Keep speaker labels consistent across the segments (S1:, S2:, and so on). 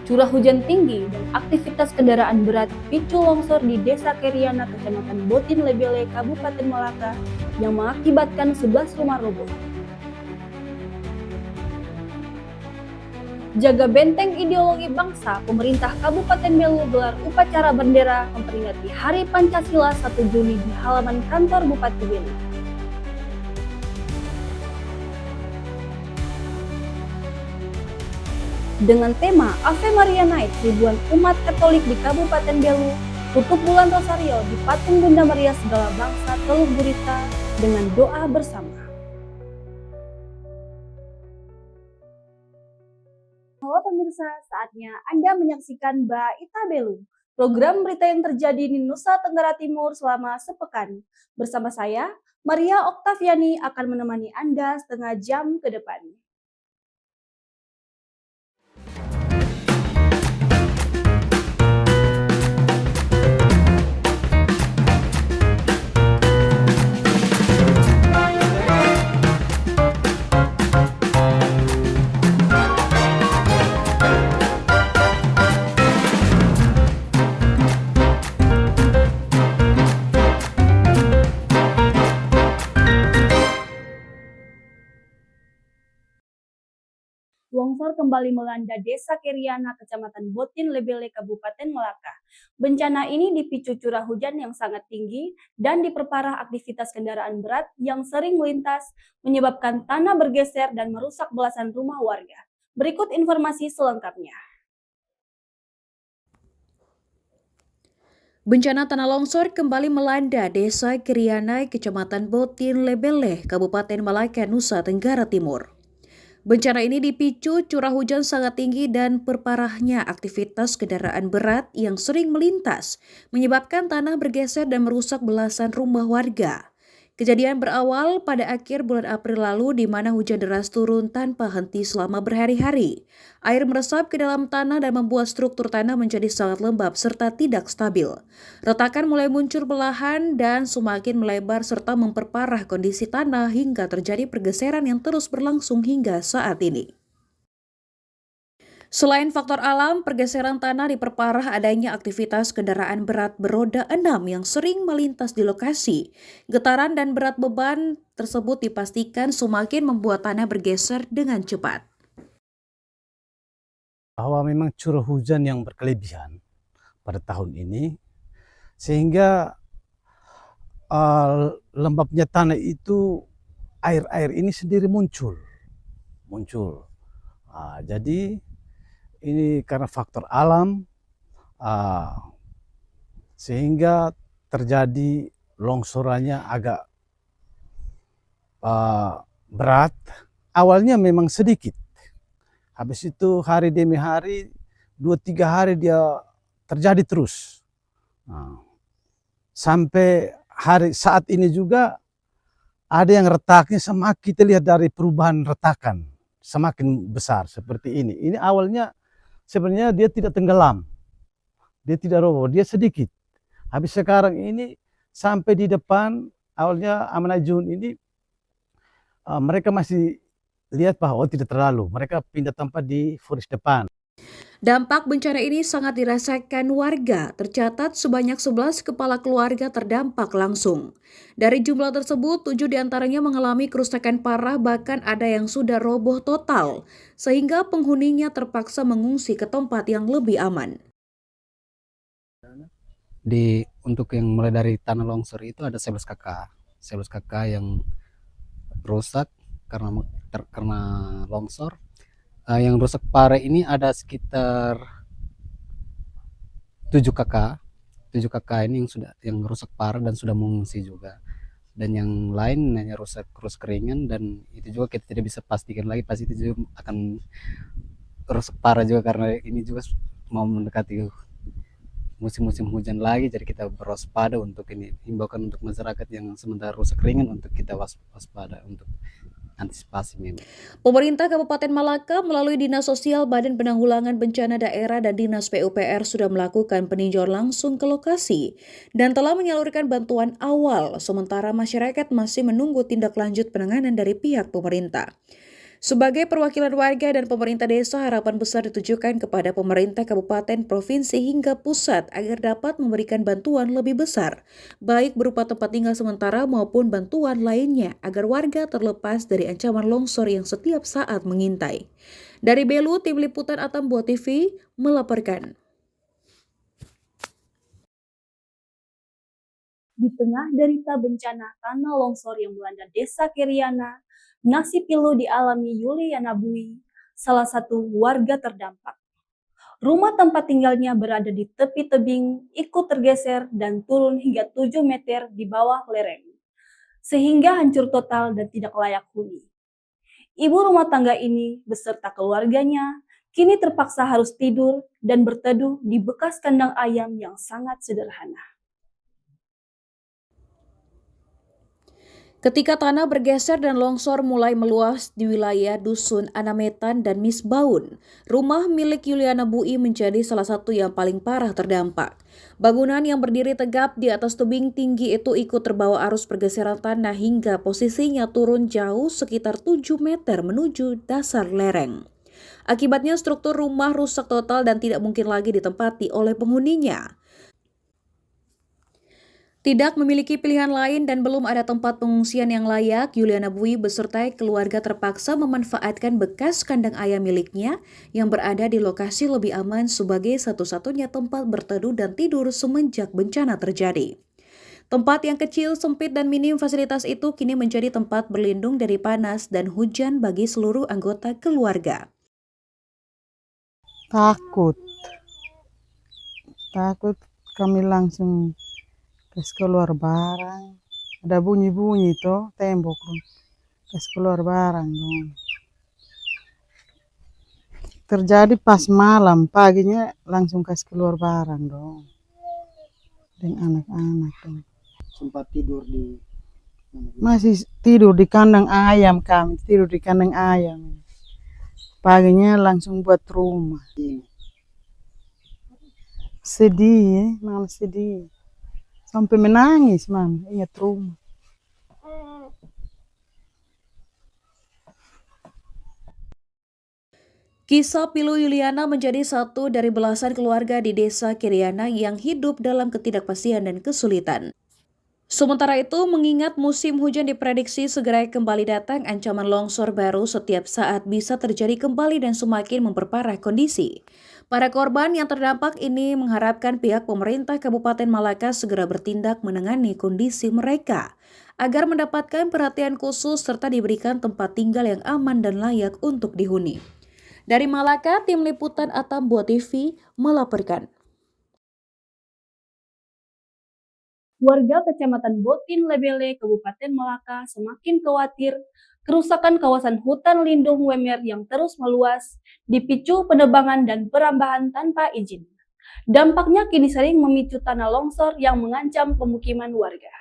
S1: Curah hujan tinggi dan aktivitas kendaraan berat picu longsor di Desa Keriana, Kecamatan Botin Lebele, Kabupaten Malaka yang mengakibatkan 11 rumah roboh. Jaga benteng ideologi bangsa, pemerintah Kabupaten Belu gelar upacara bendera memperingati Hari Pancasila 1 Juni di halaman kantor Bupati Belu. Dengan tema Ave Maria Night, ribuan umat Katolik di Kabupaten Belu tutup bulan Rosario di patung Bunda Maria Segala Bangsa Teluk Gurita dengan doa bersama. Halo pemirsa, saatnya Anda menyaksikan Baita Belu, program berita yang terjadi di Nusa Tenggara Timur selama sepekan. Bersama saya, Maria Oktaviani akan menemani Anda setengah jam ke depan. Longsor kembali melanda Desa Keriana, Kecamatan Botin Lebele, Kabupaten Malaka. Bencana ini dipicu curah hujan yang sangat tinggi dan diperparah aktivitas kendaraan berat yang sering melintas, menyebabkan tanah bergeser dan merusak belasan rumah warga. Berikut informasi selengkapnya.
S2: Bencana tanah longsor kembali melanda Desa Keriana, Kecamatan Botin Lebele, Kabupaten Malaka, Nusa Tenggara Timur. Bencana ini dipicu curah hujan sangat tinggi dan perparahnya aktivitas kendaraan berat yang sering melintas, menyebabkan tanah bergeser dan merusak belasan rumah warga. Kejadian berawal pada akhir bulan April lalu di mana hujan deras turun tanpa henti selama berhari-hari. Air meresap ke dalam tanah dan membuat struktur tanah menjadi sangat lembab serta tidak stabil. Retakan mulai muncul perlahan dan semakin melebar serta memperparah kondisi tanah hingga terjadi pergeseran yang terus berlangsung hingga saat ini. Selain faktor alam, pergeseran tanah diperparah adanya aktivitas kendaraan berat beroda 6 yang sering melintas di lokasi. Getaran dan berat beban tersebut dipastikan semakin membuat tanah bergeser dengan cepat.
S3: Bahwa memang curah hujan yang berkelebihan pada tahun ini, sehingga lembabnya tanah itu, air-air ini sendiri muncul. Jadi ini karena faktor alam, sehingga terjadi longsorannya agak berat. Awalnya memang sedikit, habis itu hari demi hari, 2-3 hari dia terjadi terus. Sampai hari saat ini juga ada yang retaknya semakin kita lihat dari perubahan retakan semakin besar seperti ini. Ini awalnya sebenarnya dia tidak tenggelam, dia tidak roboh, dia sedikit. Habis sekarang ini sampai di depan awalnya Amanajun ini mereka masih lihat bahwa tidak terlalu, mereka pindah tempat di forest depan.
S2: Dampak bencana ini sangat dirasakan warga, tercatat sebanyak 11 kepala keluarga terdampak langsung. Dari jumlah tersebut, 7 diantaranya mengalami kerusakan parah bahkan ada yang sudah roboh total, sehingga penghuninya terpaksa mengungsi ke tempat yang lebih aman.
S4: Untuk yang mulai dari tanah longsor itu ada 11 kakak. 11 kakak yang rusak karena longsor. Yang rusak parah ini ada sekitar 7 kakak. 7 kakak ini yang rusak parah dan sudah mengungsi juga. Dan yang lain hanya rusak ringan, dan itu juga kita tidak bisa pastikan lagi pasti itu juga akan rusak parah juga karena ini juga mau mendekati musim-musim hujan lagi, jadi kita berwaspada untuk ini. Himbaukan untuk masyarakat yang sementara rusak ringan untuk kita waspada untuk antisipasi memang.
S2: Pemerintah Kabupaten Malaka melalui Dinas Sosial Badan Penanggulangan Bencana Daerah dan Dinas PUPR sudah melakukan peninjauan langsung ke lokasi dan telah menyalurkan bantuan awal, sementara masyarakat masih menunggu tindak lanjut penanganan dari pihak pemerintah. Sebagai perwakilan warga dan pemerintah desa, harapan besar ditujukan kepada pemerintah kabupaten, provinsi, hingga pusat agar dapat memberikan bantuan lebih besar, baik berupa tempat tinggal sementara maupun bantuan lainnya, agar warga terlepas dari ancaman longsor yang setiap saat mengintai. Dari Belu, Tim Liputan Atambua TV melaporkan.
S1: Di tengah derita bencana tanah longsor yang melanda Desa Keriana, nasib pilu dialami Yuliana Bui, salah satu warga terdampak. Rumah tempat tinggalnya berada di tepi tebing, ikut tergeser dan turun hingga 7 meter di bawah lereng, sehingga hancur total dan tidak layak huni. Ibu rumah tangga ini beserta keluarganya kini terpaksa harus tidur dan berteduh di bekas kandang ayam yang sangat sederhana.
S2: Ketika tanah bergeser dan longsor mulai meluas di wilayah Dusun Anametan dan Misbaun, rumah milik Yuliana Bui menjadi salah satu yang paling parah terdampak. Bangunan yang berdiri tegap di atas tebing tinggi itu ikut terbawa arus pergeseran tanah hingga posisinya turun jauh sekitar 7 meter menuju dasar lereng. Akibatnya struktur rumah rusak total dan tidak mungkin lagi ditempati oleh penghuninya. Tidak memiliki pilihan lain dan belum ada tempat pengungsian yang layak, Yuliana Bui beserta keluarga terpaksa memanfaatkan bekas kandang ayam miliknya yang berada di lokasi lebih aman sebagai satu-satunya tempat berteduh dan tidur semenjak bencana terjadi. Tempat yang kecil, sempit, dan minim fasilitas itu kini menjadi tempat berlindung dari panas dan hujan bagi seluruh anggota keluarga.
S5: Takut, takut kami langsung keluar barang. Ada bunyi-bunyi toh tembok keluar barang dong. Terjadi pas malam, paginya langsung keluar barang dong. Dengan anak-anak dong.
S4: Sempat tidur di
S5: Masih tidur di kandang ayam kami, tidur di kandang ayam. Paginya langsung buat rumah. Sedih, mama sedih. Sampai menangis, mama, ingat rumah.
S2: Kisah pilu Yuliana menjadi satu dari belasan keluarga di Desa Keriana yang hidup dalam ketidakpastian dan kesulitan. Sementara itu, mengingat musim hujan diprediksi segera kembali datang, ancaman longsor baru setiap saat bisa terjadi kembali dan semakin memperparah kondisi. Para korban yang terdampak ini mengharapkan pihak pemerintah Kabupaten Malaka segera bertindak menangani kondisi mereka, agar mendapatkan perhatian khusus serta diberikan tempat tinggal yang aman dan layak untuk dihuni. Dari Malaka, Tim Liputan Atambua TV melaporkan.
S1: Warga Kecamatan Botin Lebele, Kabupaten Malaka semakin khawatir kerusakan kawasan hutan lindung Wemer yang terus meluas dipicu penebangan dan perambahan tanpa izin. Dampaknya kini sering memicu tanah longsor yang mengancam pemukiman warga.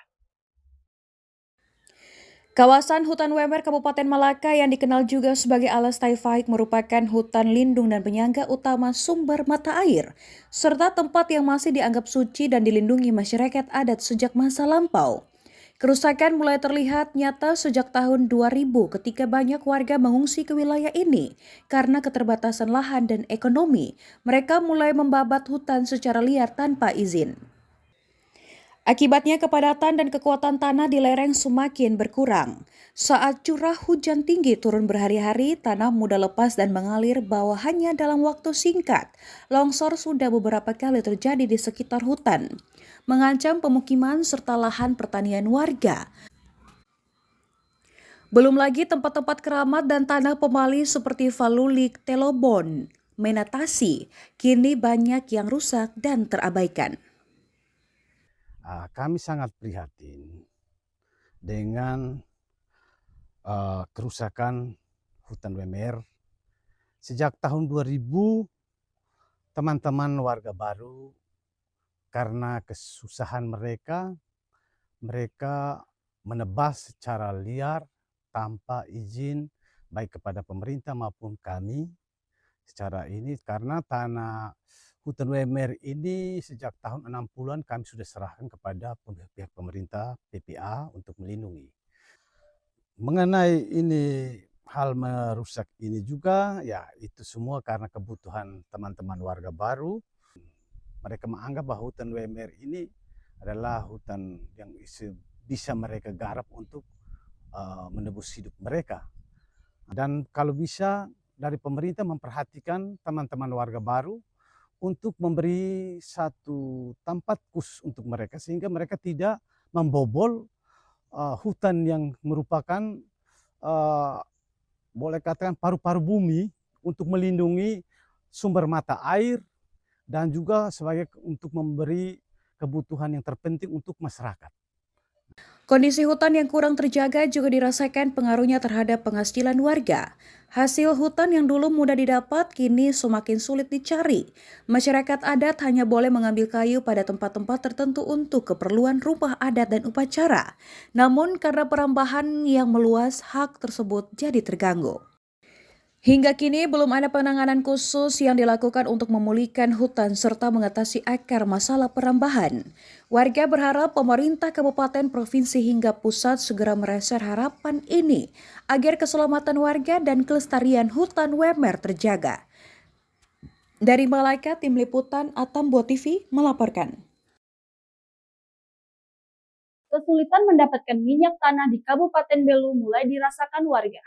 S2: Kawasan hutan Wemer Kabupaten Malaka yang dikenal juga sebagai Alas Taifaik merupakan hutan lindung dan penyangga utama sumber mata air, serta tempat yang masih dianggap suci dan dilindungi masyarakat adat sejak masa lampau. Kerusakan mulai terlihat nyata sejak tahun 2000 ketika banyak warga mengungsi ke wilayah ini. Karena keterbatasan lahan dan ekonomi, mereka mulai membabat hutan secara liar tanpa izin. Akibatnya kepadatan dan kekuatan tanah di lereng semakin berkurang. Saat curah hujan tinggi turun berhari-hari, tanah mudah lepas dan mengalir bawah hanya dalam waktu singkat. Longsor sudah beberapa kali terjadi di sekitar hutan, mengancam pemukiman serta lahan pertanian warga. Belum lagi tempat-tempat keramat dan tanah pemali seperti Falulik, Telobon, Menatasi, kini banyak yang rusak dan terabaikan.
S3: Kami sangat prihatin dengan kerusakan hutan Wemer. Sejak tahun 2000, teman-teman warga baru karena kesusahan mereka menebas secara liar tanpa izin baik kepada pemerintah maupun kami secara ini, karena tanah hutan Wemer ini sejak tahun 60-an kami sudah serahkan kepada pihak pemerintah PPA untuk melindungi. Mengenai ini hal merusak ini juga, ya itu semua karena kebutuhan teman-teman warga baru. Mereka menganggap bahwa hutan WMR ini adalah hutan yang bisa mereka garap untuk menebus hidup mereka. Dan kalau bisa dari pemerintah memperhatikan teman-teman warga baru untuk memberi satu tempat khusus untuk mereka sehingga mereka tidak membobol hutan yang merupakan boleh katakan paru-paru bumi untuk melindungi sumber mata air dan juga sebagai untuk memberi kebutuhan yang terpenting untuk masyarakat.
S2: Kondisi hutan yang kurang terjaga juga dirasakan pengaruhnya terhadap penghasilan warga. Hasil hutan yang dulu mudah didapat kini semakin sulit dicari. Masyarakat adat hanya boleh mengambil kayu pada tempat-tempat tertentu untuk keperluan rumah adat dan upacara. Namun karena perambahan yang meluas, hak tersebut jadi terganggu. Hingga kini belum ada penanganan khusus yang dilakukan untuk memulihkan hutan serta mengatasi akar masalah perambahan. Warga berharap pemerintah kabupaten, provinsi hingga pusat segera mereser harapan ini agar keselamatan warga dan kelestarian hutan WMR terjaga. Dari Malaka, Tim Liputan Atambua TV melaporkan.
S1: Kesulitan mendapatkan minyak tanah di Kabupaten Belu mulai dirasakan warga.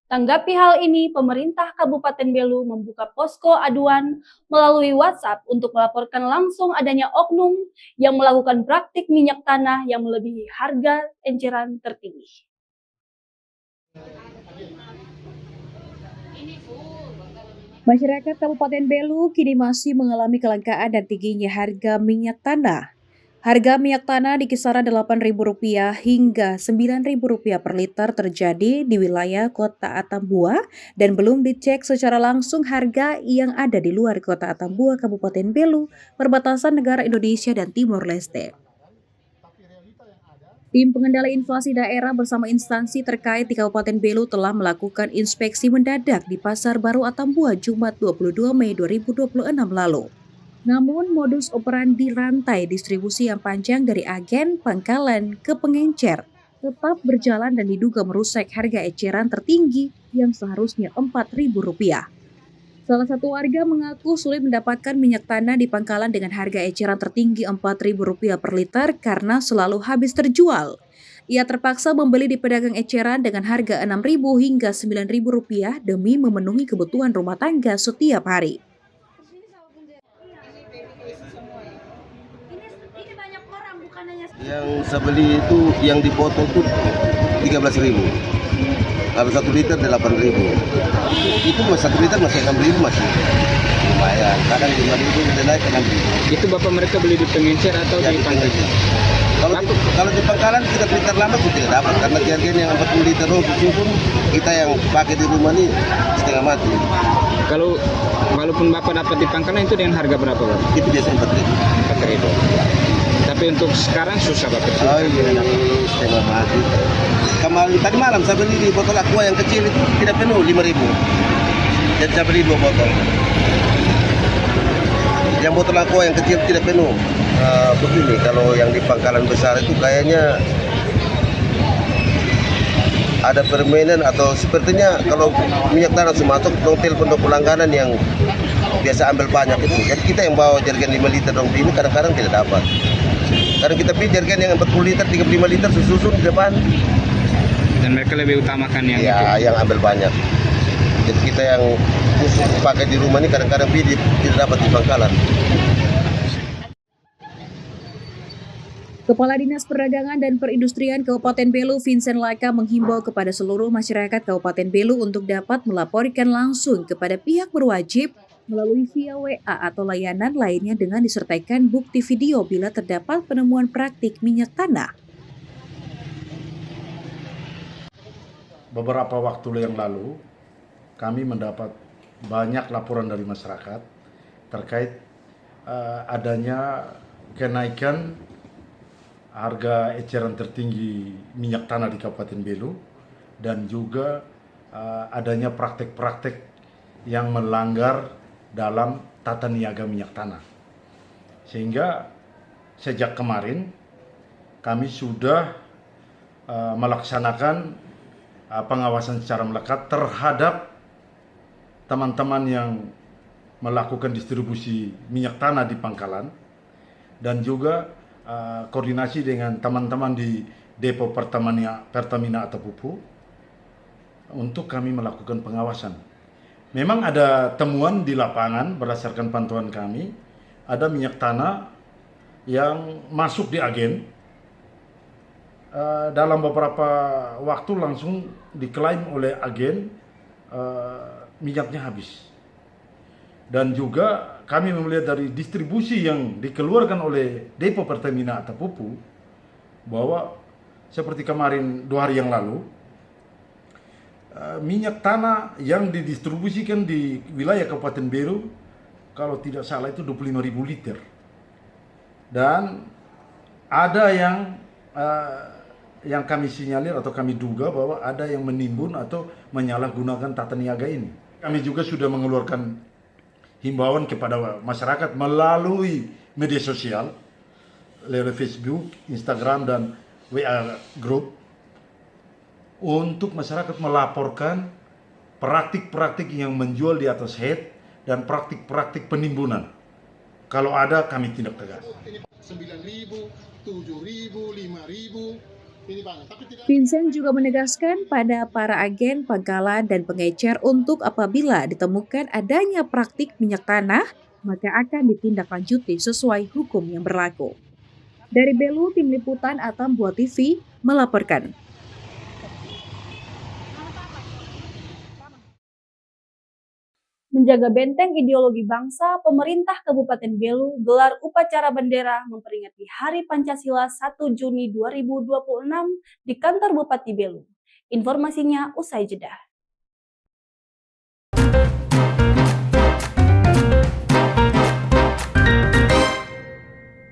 S1: Tanggapi hal ini, pemerintah Kabupaten Belu membuka posko aduan melalui WhatsApp untuk melaporkan langsung adanya oknum yang melakukan praktik minyak tanah yang melebihi harga eceran tertinggi.
S2: Masyarakat Kabupaten Belu kini masih mengalami kelangkaan dan tingginya harga minyak tanah. Harga minyak tanah di kisaran Rp8.000 hingga Rp9.000 per liter terjadi di wilayah Kota Atambua dan belum dicek secara langsung harga yang ada di luar Kota Atambua, Kabupaten Belu, perbatasan negara Indonesia dan Timor Leste. Tim pengendali inflasi daerah bersama instansi terkait di Kabupaten Belu telah melakukan inspeksi mendadak di Pasar Baru Atambua Jumat 22 Mei 2026 lalu. Namun modus operandi rantai distribusi yang panjang dari agen, pangkalan, ke pengencer tetap berjalan dan diduga merusak harga eceran tertinggi yang seharusnya Rp4.000. Salah satu warga mengaku sulit mendapatkan minyak tanah di pangkalan dengan harga eceran tertinggi Rp4.000 per liter karena selalu habis terjual. Ia terpaksa membeli di pedagang eceran dengan harga Rp6.000 hingga Rp9.000 demi memenuhi kebutuhan rumah tangga setiap hari.
S6: Yang saya beli itu yang dipotong tuh 13.000. Kalau 1 liter 8.000. Itu 1 liter masih 6.000 masih. Lumayan. Kadang 5.000 udah naik ke 6.000.
S7: Itu bapak mereka beli di pengencer atau
S6: Ya,
S7: di pangkalan?
S6: Kalau di pangkalan kita liter lama pun tidak dapat karena harganya yang 40 liter susu pun kita yang pakai di rumah nih setengah mati.
S7: Kalau walaupun bapak dapat di pangkalan itu dengan harga berapa bapak?
S6: Itu biasanya 4.000.
S7: 4.000. Tapi untuk sekarang susah bapak.
S6: Oh iya, setengah mati. Tadi malam saya beli di botol aqua yang kecil itu tidak penuh 5.000. Jadi saya beli 2 botol. Yang botol aqua yang kecil tidak penuh. Begini, kalau yang di pangkalan besar itu kayaknya ada permainan atau sepertinya kalau minyak tanah masuk dong telepon pelangganan yang biasa ambil banyak itu. Jadi kita yang bawa jerigen 5 liter dong ini kadang-kadang tidak dapat. Karena kita pilih jerigen yang 40 liter, 35 liter susun di depan.
S7: Dan mereka lebih utamakan yang itu.
S6: Yang ambil banyak. Jadi kita yang khusus pakai di rumah ini kadang-kadang pilih tidak dapat di pangkalan.
S2: Kepala Dinas Perdagangan dan Perindustrian Kabupaten Belu, Vincent Laka, menghimbau kepada seluruh masyarakat Kabupaten Belu untuk dapat melaporkan langsung kepada pihak berwajib melalui via WA atau layanan lainnya dengan disertaikan bukti video bila terdapat penemuan praktik minyak tanah.
S8: Beberapa waktu yang lalu, kami mendapat banyak laporan dari masyarakat terkait adanya kenaikan harga eceran tertinggi minyak tanah di Kabupaten Belu dan juga adanya praktek-praktek yang melanggar dalam tata niaga minyak tanah. Sehingga sejak kemarin kami sudah melaksanakan pengawasan secara melekat terhadap teman-teman yang melakukan distribusi minyak tanah di pangkalan, dan juga koordinasi dengan teman-teman di depo Pertamina atau Pupu untuk kami melakukan pengawasan. Memang ada temuan di lapangan berdasarkan pantauan kami, ada minyak tanah yang masuk di agen, dalam beberapa waktu langsung diklaim oleh agen minyaknya habis. Dan juga kami melihat dari distribusi yang dikeluarkan oleh depo Pertamina atau Pupu, bahwa seperti kemarin 2 hari yang lalu, minyak tanah yang didistribusikan di wilayah Kabupaten Belu, kalau tidak salah itu 25.000 liter. Dan ada yang kami sinyalir atau kami duga bahwa ada yang menimbun atau menyalahgunakan tata niaga ini. Kami juga sudah mengeluarkan himbauan kepada masyarakat melalui media sosial, lewat Facebook, Instagram, dan WA Group, untuk masyarakat melaporkan praktik-praktik yang menjual di atas head dan praktik-praktik penimbunan. Kalau ada, kami tindak tegas.
S9: 9.000, 7.000, 5.000.
S2: Vincent juga menegaskan pada para agen pangkalan dan pengecer untuk apabila ditemukan adanya praktik minyak tanah, maka akan ditindaklanjuti sesuai hukum yang berlaku. Dari Belu, Tim Liputan Atam Buah TV melaporkan.
S1: Menjaga benteng ideologi bangsa, pemerintah Kabupaten Belu gelar upacara bendera memperingati Hari Pancasila 1 Juni 2026 di kantor Bupati Belu. Informasinya usai jeda.